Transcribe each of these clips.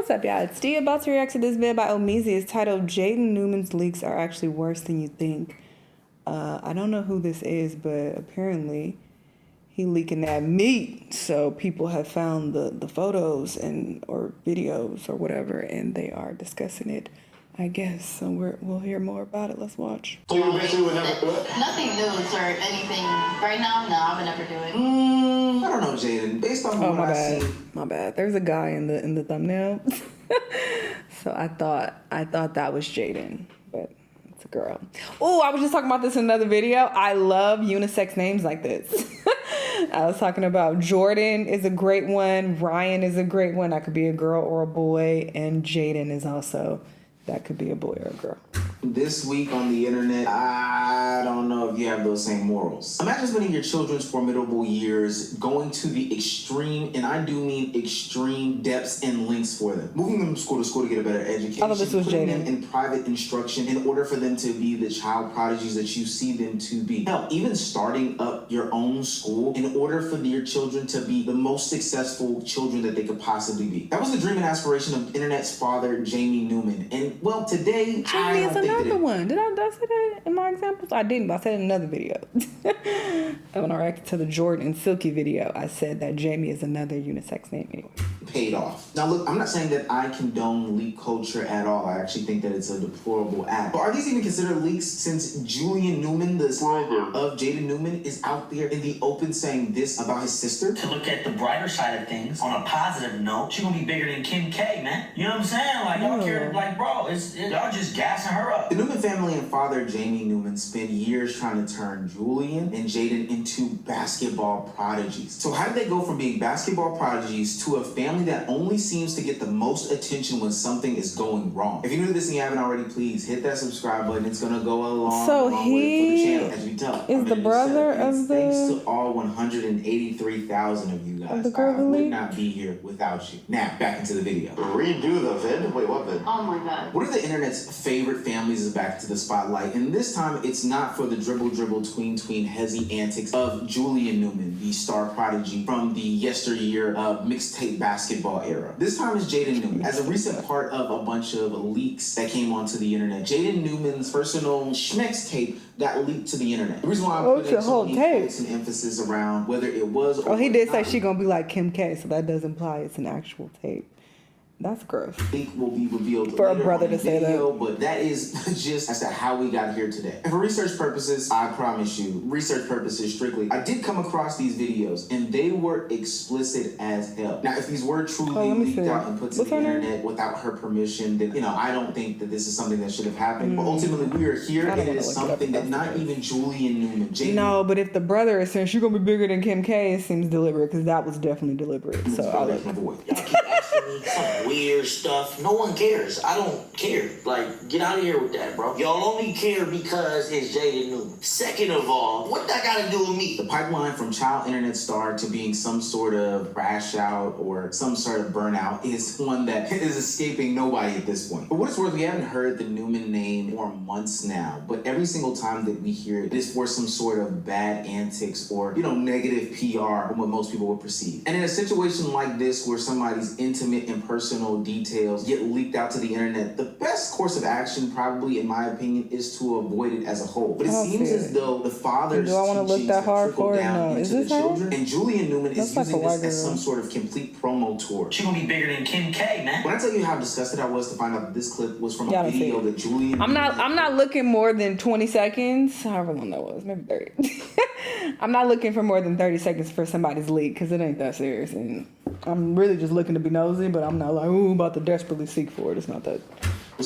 what's up, y'all? It's Steve about to react to this video by Omizi. It's titled Jaden Newman's leaks are actually worse than you think. I don't know who this is, but apparently he leaking that meat. So people have found the photos or videos or whatever, and they are discussing it, I guess. So we'll hear more about it. Let's watch. So you basically would never do it? Nothing nudes or anything. Right now, no, I would never do it. I don't know, Jaden. Based on what I see. My bad. There's a guy in the thumbnail. So I thought that was Jaden, but it's a girl. Oh, I was just talking about this in another video. I love unisex names like this. I was talking about Jordan is a great one. Ryan is a great one. That could be a girl or a boy. And Jaden is also, that could be a boy or a girl. This week on the internet, I don't know if you have those same morals. Imagine spending your children's formidable years going to the extreme, and I do mean extreme, depths and lengths for them. Moving them from school to school to get a better education. I thought this was putting Jaden. them in private instruction in order for them to be the child prodigies that you see them to be. Hell, even starting up your own school in order for your children to be the most successful children that they could possibly be. That was the dream and aspiration of internet's father, Jaden Newman. And, well, today, I don't think another one. Did I say that in my examples? I didn't, but I said it in another video. When I reacted to the Jordan and Silky video, I said that Jamie is another unisex name anyway. Paid off. Now look, I'm not saying that I condone leak culture at all. I actually think that it's a deplorable act. But are these even considered leaks since Julian Newman, the brother of Jaden Newman, is out there in the open saying this about his sister? To look at the brighter side of things, on a positive note, she gonna be bigger than Kim K, man. You know what I'm saying? Like, y'all care, like, bro, y'all just gassing her up. The Newman family and father, Jamie Newman, spent years trying to turn Julian and Jaden into basketball prodigies. So how did they go from being basketball prodigies to a family that only seems to get the most attention when something is going wrong? If you're new to this and you haven't already, please hit that subscribe button. It's gonna go a long way for the channel. As you tell, is the brother of the... Thanks to all 183,000 of you guys. The girl I would not be here without you. Now, back into the video. Redo the vid? Wait, what vid? Oh my god. One of the internet's favorite families is back to the spotlight, and this time it's not for the dribble, tween, hezzy antics of Julian Newman, the star prodigy from the yesteryear mixtape basketball era. This time is Jaden Newman. As a recent part of a bunch of leaks that came onto the internet, Jaden Newman's personal schmex tape got leaked to the internet. The reason why I'm putting so many focus and emphasis around whether it was or he did say she gonna be like Kim K, so that does imply it's an actual tape. That's gross. Leak will be revealed for a brother to say that. But that is just as to how we got here today. And for research purposes, I promise you, research purposes strictly, I did come across these videos and they were explicit as hell. Now, if these were truly leaked out and put to the internet without her permission, then, you know, I don't think that this is something that should have happened. But ultimately, we are here and it is something that not even Julian Newman, Jaden. No, but if the brother is saying she's gonna be bigger than Kim K, it seems deliberate, because that was definitely deliberate. So I'll let y'all keep asking me some weird stuff. No one cares. I don't care. Like, get out of here with that, bro. Y'all only care because it's Jaden Newman. Second of all, what that got to do with me? The pipeline from child internet star to being some sort of crash out or some sort of burnout is one that is escaping nobody at this point. But what it's worth, we haven't heard the Newman name for months now, but every single time that we hear it is for some sort of bad antics or, you know, negative PR from what most people would perceive. And in a situation like this where somebody's intimate and personal details get leaked out to the internet, the best course of action, probably in my opinion, is to avoid it as a whole. But it seems as though the father's teachings have trickled down into the children, and Julian Newman is using this as some sort of complete promo tour. She gonna be bigger than Kim K, man. When I tell you how disgusted I was to find out that this clip was from a video that Julian... I'm not looking more than 20 seconds, however long that was, maybe 30. I'm not looking for more than 30 seconds for somebody's leak, because it ain't that serious, and I'm really just looking to be nosy, but I'm not like, ooh, about to desperately seek for it. It's not that.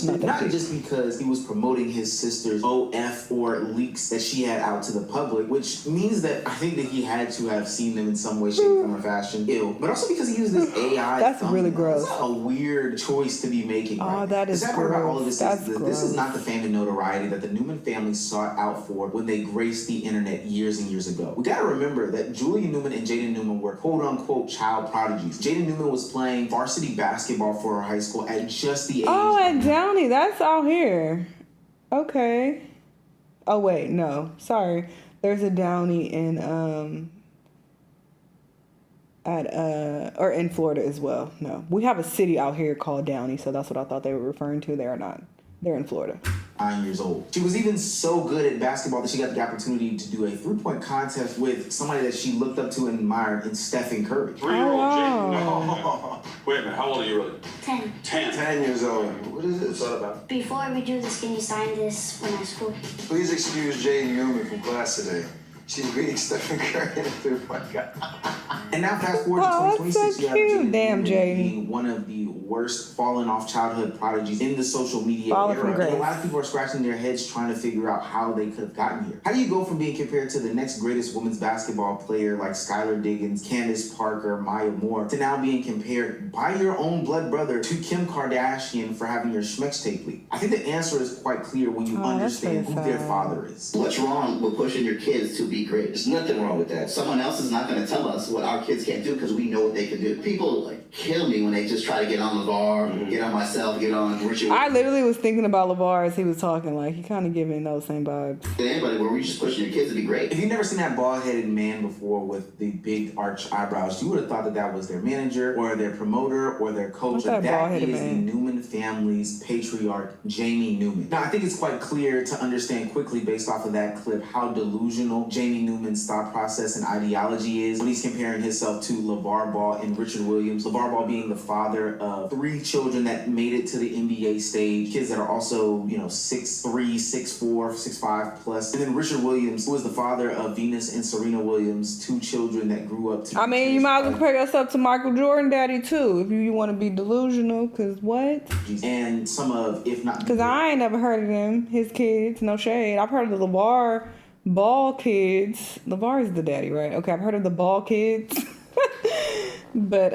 Not just because he was promoting his sister's OF or leaks that she had out to the public, which means that I think that he had to have seen them in some way, shape, form, or fashion. Ew. But also because he used this AI. That's really gross. That's a weird choice to be making. Oh, right? that is gross. About all of this this is not the fame and notoriety that the Newman family sought out for when they graced the internet years and years ago. We gotta remember that Julian Newman and Jaden Newman were quote-unquote child prodigies. Jaden Newman was playing varsity basketball for her high school at just the age at Downey, that's out here. Okay. Oh wait, no. Sorry. There's a Downey in or in Florida as well. No, we have a city out here called Downey, so that's what I thought they were referring to. They are not. They're in Florida. 9 years old. She was even so good at basketball that she got the opportunity to do a 3-point contest with somebody that she looked up to and admired in Stephen Curry. 3-year-old wow. Jaden. No. Wait a minute, how old are you really? 10. 10. 10 years old. What is this? What's that about? Before we do this, can you sign this when I school? Please excuse Jaden Newman from class today. She's beating Stephen Curry in a 3-point contest. And now fast forward to Oh, 2026, that's so you have cute. Jaden Damn, Newman Jaden. being one of the worst fallen off childhood prodigies in the social media Fallen era. from And a grace. lot of people are scratching their heads trying to figure out how they could have gotten here. How do you go from being compared to the next greatest women's basketball player like Skylar Diggins, Candace Parker, Maya Moore, to now being compared by your own blood brother to Kim Kardashian for having your Schmex tape leak? I think the answer is quite clear when you Oh, that's understand so who their sad. father is. What's wrong with pushing your kids to be great? There's nothing wrong with that. Someone else is not going to tell us what our kids can't do because we know what they can do. People like kill me when they just try to get on LeVar, get on myself, get on Richard. I literally was thinking about LeVar as he was talking. Like, he kind of giving those same vibes. Anybody where we just pushing your kids to be great. If you've never seen that bald-headed man before with the big arched eyebrows, you would have thought that that was their manager or their promoter or their coach. What's But that that bald-headed is man? the Newman family's patriarch, Jamie Newman. Now, I think it's quite clear to understand quickly based off of that clip how delusional Jamie Newman's thought process and ideology is when he's comparing himself to LeVar Ball and Richard Williams. LeVar Ball being the father of 3 children that made it to the NBA stage, kids that are also, 6'3", 6'4", 6'5 plus. And then Richard Williams, who is the father of Venus and Serena Williams, 2 children that grew up to I mean, you might as well compare yourself to Michael Jordan daddy, too, if you want to be delusional, because what? and some of, if not, Because I ain't never heard of them, his kids, no shade. I've heard of the LeVar Ball kids. LeVar is the daddy, right? Okay, I've heard of the Ball kids. But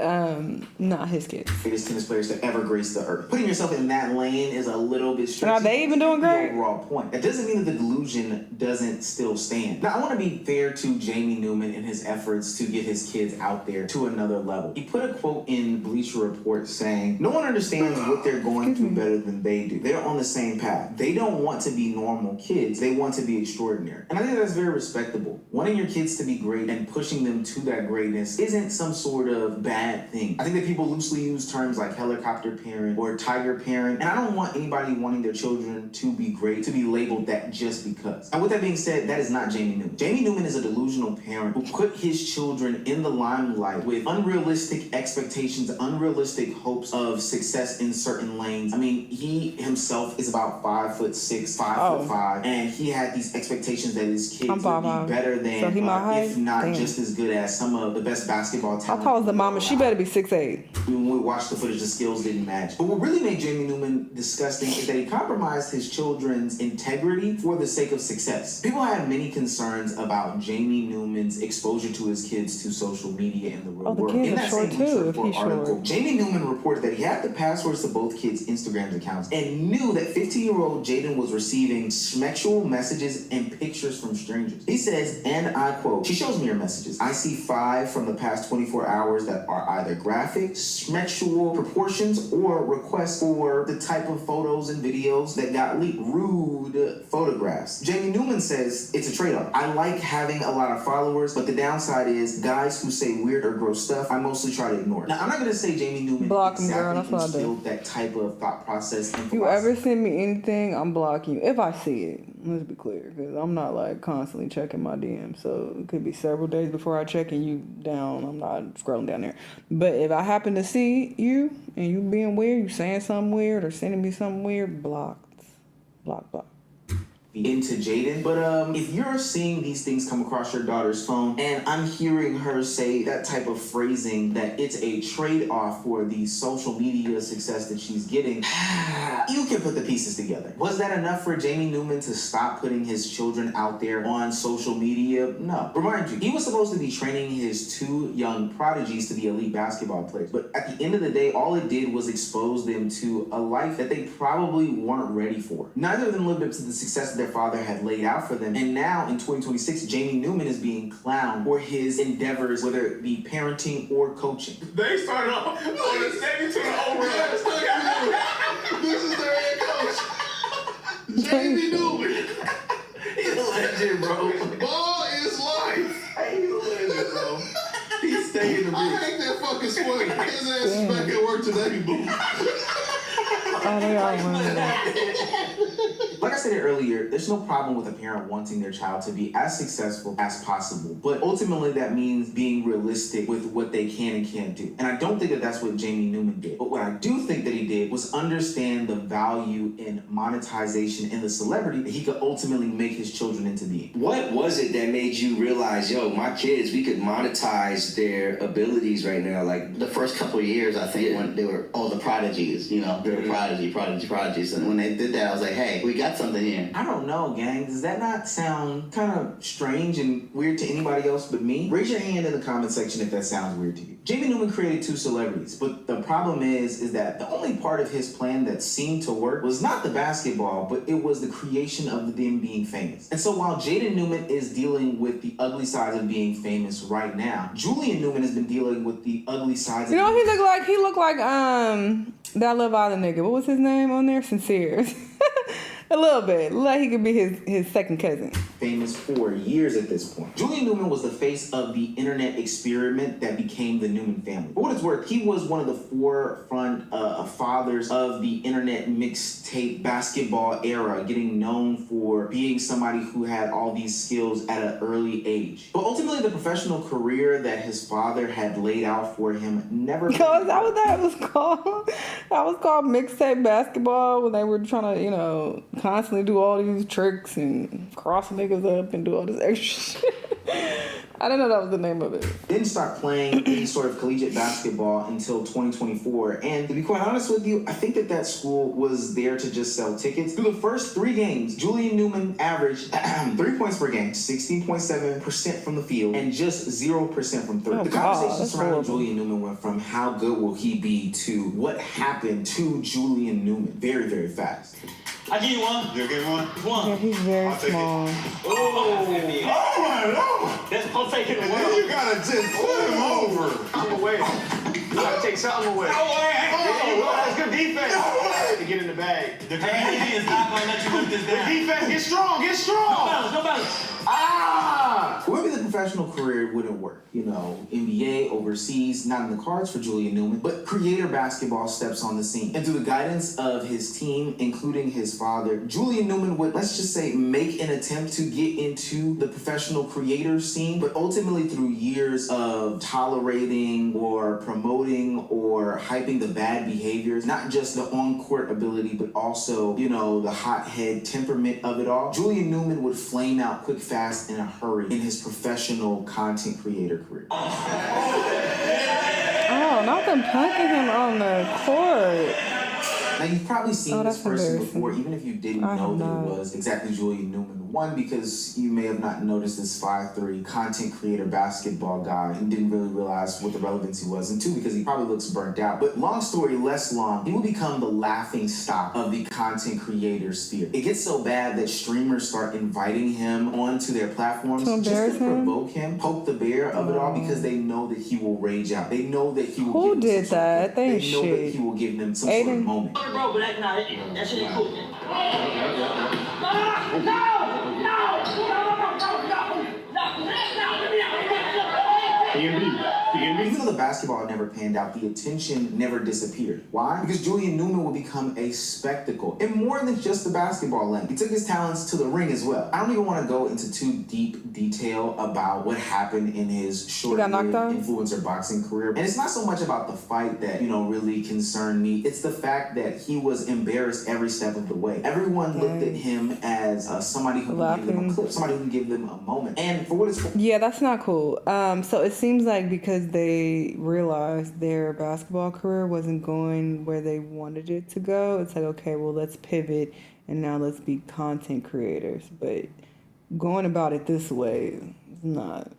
not his kids. greatest tennis players to ever grace the earth. Putting yourself in that lane is a little bit stretchy. Are they even doing great? The overall point. That doesn't mean that the delusion doesn't still stand. Now, I want to be fair to Jamie Newman and his efforts to get his kids out there to another level. He put a quote in Bleacher Report saying, "No one understands what they're going through better than they do. They're on the same path. They don't want to be normal kids. They want to be extraordinary." And I think that's very respectable. Wanting your kids to be great and pushing them to that greatness isn't some sort of bad thing. I think that people loosely use terms like helicopter parent or tiger parent, and I don't want anybody wanting their children to be great to be labeled that just because. And with that being said, that is not Jamie Newman. Jamie Newman is a delusional parent who put his children in the limelight with unrealistic expectations, unrealistic hopes of success in certain lanes. I mean, he himself is about 5'6", 5'5", and he had these expectations that his kids would be 5'5". better than, So he my height? if not Damn. just as good as some of the best basketball How talent. tall is the mama? She better be 6'8". When we watched the footage, the skills didn't match. But what really made Jamie Newman disgusting is that he compromised his children's integrity for the sake of success. People had many concerns about Jamie Newman's exposure to his kids to social media in the real Oh, the world. kids In are that short same too, Bleacher if Report he's article, short. Jamie Newman reported that he had the passwords to both kids' Instagram accounts and knew that 15-year-old Jaden was receiving sexual messages and pictures from strangers. He says, and I quote, "She shows me her messages. I see 5 from the past 24 hours that are either graphic, sexual proportions, or requests for the type of photos and videos that got leaked. Rude photographs." Jamie Newman says it's a trade-off. "I like having a lot of followers, but the downside is guys who say weird or gross stuff, I mostly try to ignore." Now, I'm not going to say Jamie Newman Block 'em, girl. exactly That's what I do. instilled that type of thought process and If you philosophy. ever send me anything, I'm blocking you. If I see it, let's be clear, because I'm not like constantly checking my DM. So it could be several days before I check and you down. I'm not scrolling down there. But if I happen to see you and you being weird, you saying something weird or sending me something weird, blocked. Block. Into Jaden. But if you're seeing these things come across your daughter's phone and I'm hearing her say that type of phrasing that it's a trade-off for the social media success that she's getting, you can put the pieces together. Was that enough for Jamie Newman to stop putting his children out there on social media? No. Remind you, he was supposed to be training his 2 young prodigies to be elite basketball players. But at the end of the day, all it did was expose them to a life that they probably weren't ready for. Neither of them lived up to the success that their father had laid out for them. And now in 2026, Jamie Newman is being clowned for his endeavors, whether it be parenting or coaching. They started off on the second to the overrun. This is their head coach, Jamie Newman. He's a legend, bro. Ball is life. He's a legend, bro. He's staying in the I mix. Guess what? His ass is back at work today, boo. Oh, they are women. Like I said earlier, there's no problem with a parent wanting their child to be as successful as possible, but ultimately that means being realistic with what they can and can't do. And I don't think that that's what Jamie Newman did. But what I do think that he did was understand the value in monetization in the celebrity that he could ultimately make his children into being. What was it that made you realize, yo, my kids, we could monetize their abilities right now? Like, The first couple of years, I think, when they were the prodigies, they were prodigies. And when they did that, I was like, hey, we got something here. I don't know, gang. Does that not sound kind of strange and weird to anybody else but me? Raise your hand in the comment section if that sounds weird to you. Jamie Newman created 2 celebrities, but the problem is that the only part of his plan that seemed to work was not the basketball, but it was the creation of them being famous. And so while Jaden Newman is dealing with the ugly sides of being famous right now, Julian Newman has been dealing with the ugly sides You of know what he looked like? He looked like that Love Island nigga. What was his name on there? Sincere. A little bit. Like he could be his second cousin. famous for years at this point. Julian Newman was the face of the internet experiment that became the Newman family. For what it's worth, he was one of the forefront fathers of the internet mixtape basketball era, getting known for being somebody who had all these skills at an early age. But ultimately, the professional career that his father had laid out for him never... Oh, is that what that was called? That was called mixtape basketball, when they were trying to, constantly do all these tricks and cross niggas up and do all this extra shit. I didn't know that was the name of it. Didn't start playing any sort of collegiate basketball until 2024. And to be quite honest with you, I think that school was there to just sell tickets. Through the first 3 games, Julian Newman averaged 3 points per game, 16.7% from the field, and just 0% from 3. Oh, the conversation surrounding Julian Newman went from how good will he be to what happened to Julian Newman very, very fast. I give you one. You get one? One. Yeah, he's very small. Oh my Lord! That's Jose in the Then world. you gotta just put him over. I'm away. You gotta take something away. That's good defense. To get in the bag. The community is not going to let you live this down. Defense, get strong, get strong. No balance. Ah! Maybe the professional career wouldn't work. NBA, overseas, not in the cards for Julian Newman, but creator basketball steps on the scene. And through the guidance of his team, including his father, Julian Newman would, let's just say, make an attempt to get into the professional creator scene, but ultimately through years of tolerating or promoting or hyping the bad behaviors, not just the on-court ability, but also, the hothead temperament of it all, Julian Newman would flame out quick, fast, in a hurry in his professional content creator career. Oh, not them punking him on the court. Now, you've probably seen this person before, even if you didn't know that it was exactly Julian Newman. One, because you may have not noticed this 5'3" content creator basketball guy and didn't really realize what the relevancy was. And 2, because he probably looks burnt out. But long story less long, he will become the laughing stock of the content creator sphere. It gets so bad that streamers start inviting him onto their platforms just to provoke him, poke the bear of it all, because they know that he will rage out. They know that he will give them some sort of, they know that he will give them some sort of moment. Bro, but that shit ain't cool, man. Even though the basketball never panned out, the attention never disappeared. Why? Because Julian Newman will become a spectacle. And more than just the basketball lane, he took his talents to the ring as well. I don't even want to go into too deep detail about what happened in his short-lived influencer boxing career. And it's not so much about the fight that, really concerned me. It's the fact that he was embarrassed every step of the way. Everyone looked at him as somebody who could give them a clip, somebody who could give them a moment. And for what it's worth... Yeah, that's not cool. So it seems like because they realized their basketball career wasn't going where they wanted it to go, it's like, okay, well, let's pivot and now let's be content creators. But going about it this way is not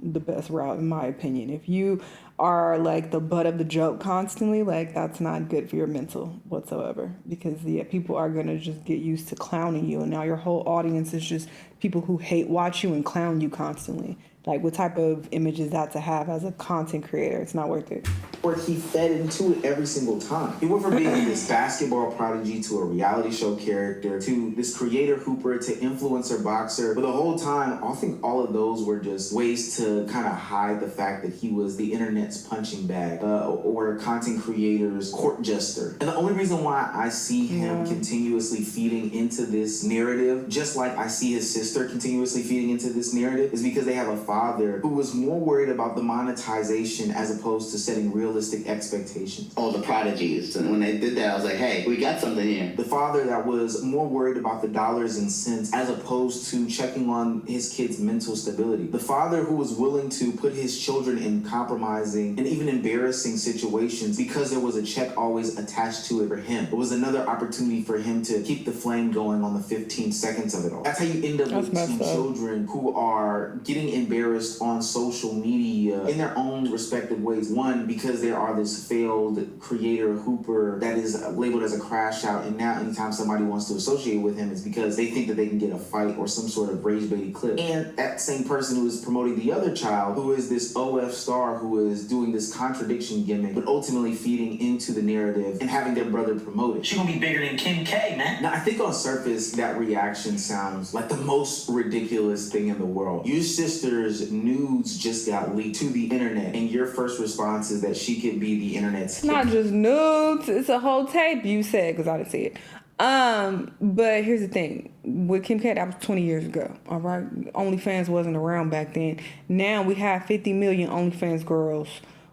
the best route, in my opinion. If you are like the butt of the joke constantly, like, that's not good for your mental whatsoever, because people are gonna just get used to clowning you, and now your whole audience is just people who hate watch you and clown you constantly. Like, what type of image is that to have as a content creator? It's not worth it. Where he fed into it every single time. He went from being this basketball prodigy to a reality show character to this creator hooper to influencer boxer. But the whole time, I think all of those were just ways to kind of hide the fact that he was the internet's punching bag or content creator's court jester. And the only reason why I see him continuously feeding into this narrative, just like I see his sister continuously feeding into this narrative, is because they have a father who was more worried about the monetization as opposed to setting realistic expectations. Oh, the prodigies. And when they did that, I was like, hey, we got something here. The father that was more worried about the dollars and cents as opposed to checking on his kid's mental stability. The father who was willing to put his children in compromising and even embarrassing situations because there was a check always attached to it for him. It was another opportunity for him to keep the flame going on the 15 seconds of it all. That's how you end up with two children who are getting embarrassed on social media in their own respective ways. One, because there are this failed creator hooper that is labeled as a crash out, and now anytime somebody wants to associate with him, it's because they think that they can get a fight or some sort of rage baited clip. And that same person who is promoting the other child, who is this OF star who is doing this contradiction gimmick, but ultimately feeding into the narrative and having their brother promote it. She gonna be bigger than Kim K, man. Now, I think on surface, that reaction sounds like the most ridiculous thing in the world. Your sister's nudes just got leaked to the internet, and your first response is that she could be the internet's It's not just nudes, it's a whole tape, you said, because I didn't see it. But here's the thing. With Kim K, that was 20 years ago, all right? OnlyFans wasn't around back then. Now we have 50 million OnlyFans girls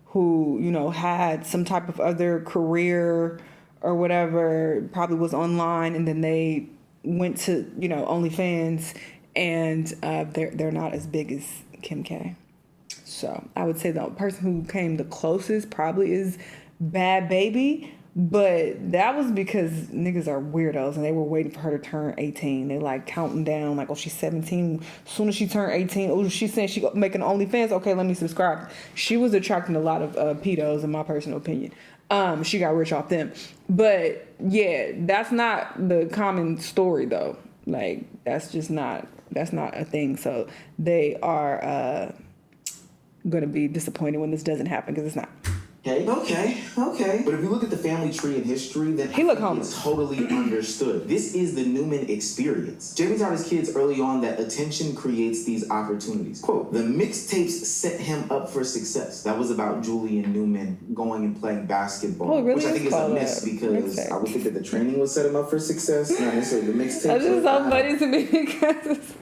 who, you know, had some type of other career or whatever, probably was online, and then they went to, you know, OnlyFans, and they're not as big as Kim K. So I would say the person who came the closest probably is Bad Baby, but that was because niggas are weirdos and they were waiting for her to turn 18. They like counting down, like, oh, she's 17. As soon as she turned 18, oh, she's saying she making OnlyFans. Okay, let me subscribe. She was attracting a lot of pedos, in my personal opinion. She got rich off them. But yeah, that's not the common story though. Like, that's not a thing. So they are going to be disappointed when this doesn't happen, because it's not. Okay. But if you look at the family tree in history, then he look homeless. It's totally understood. This is the Newman experience. Jamie taught his kids early on that attention creates these opportunities. Quote, the mixtapes set him up for success. That was about Julian Newman going and playing basketball. Oh, really? Which I think is a miss, because I would think that the training would set him up for success, not necessarily the mixtapes. That's just so funny to me, because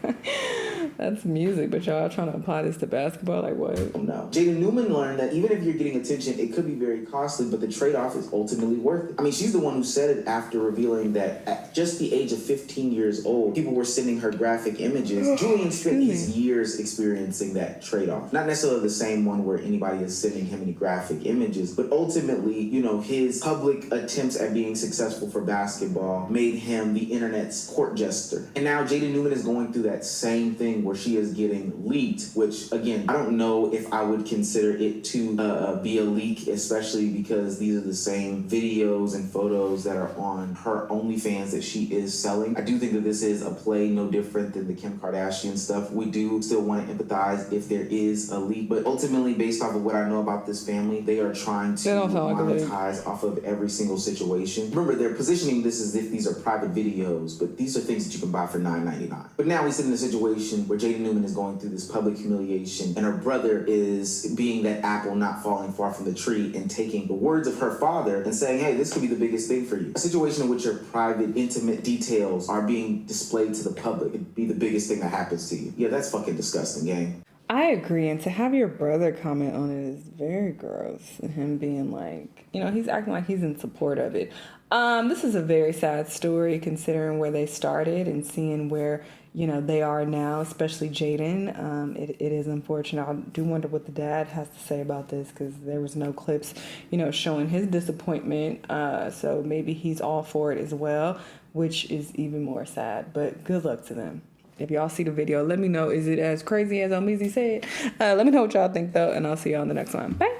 that's music, but y'all trying to apply this to basketball? Like, what? No. Jaden Newman learned that even if you're getting attention, it could be very costly, but the trade-off is ultimately worth it. I mean, she's the one who said it after revealing that at just the age of 15 years old, people were sending her graphic images. Julian spent his years experiencing that trade-off. Not necessarily the same one where anybody is sending him any graphic images, but ultimately, you know, his public attempts at being successful for basketball made him the internet's court jester. And now Jaden Newman is going through that same thing where she is getting leaked, which, again, I don't know if I would consider it to be a leak, especially because these are the same videos and photos that are on her OnlyFans that she is selling. I do think that this is a play no different than the Kim Kardashian stuff. We do still want to empathize if there is a leak, but ultimately, based off of what I know about this family, they are trying to monetize off of every single situation. Remember, they're positioning this as if these are private videos, but these are things that you can buy for $9.99. But now we sit in a situation where Jaden Newman is going through this public humiliation, and her brother is being that apple not falling far from the tree and taking the words of her father and saying, hey, this could be the biggest thing for you. A situation in which your private, intimate details are being displayed to the public could be the biggest thing that happens to you. Yeah, that's fucking disgusting, gang. I agree, and to have your brother comment on it is very gross. And him being like, you know, he's acting like he's in support of it. This is a very sad story considering where they started and seeing where, you know, they are now, especially Jaden. It is unfortunate. I do wonder what the dad has to say about this, because there was no clips, you know, showing his disappointment. So maybe he's all for it as well, which is even more sad. But good luck to them. If y'all see the video, let me know, is it as crazy as Omizi said? Let me know what y'all think, though, and I'll see y'all on the next one. Bye.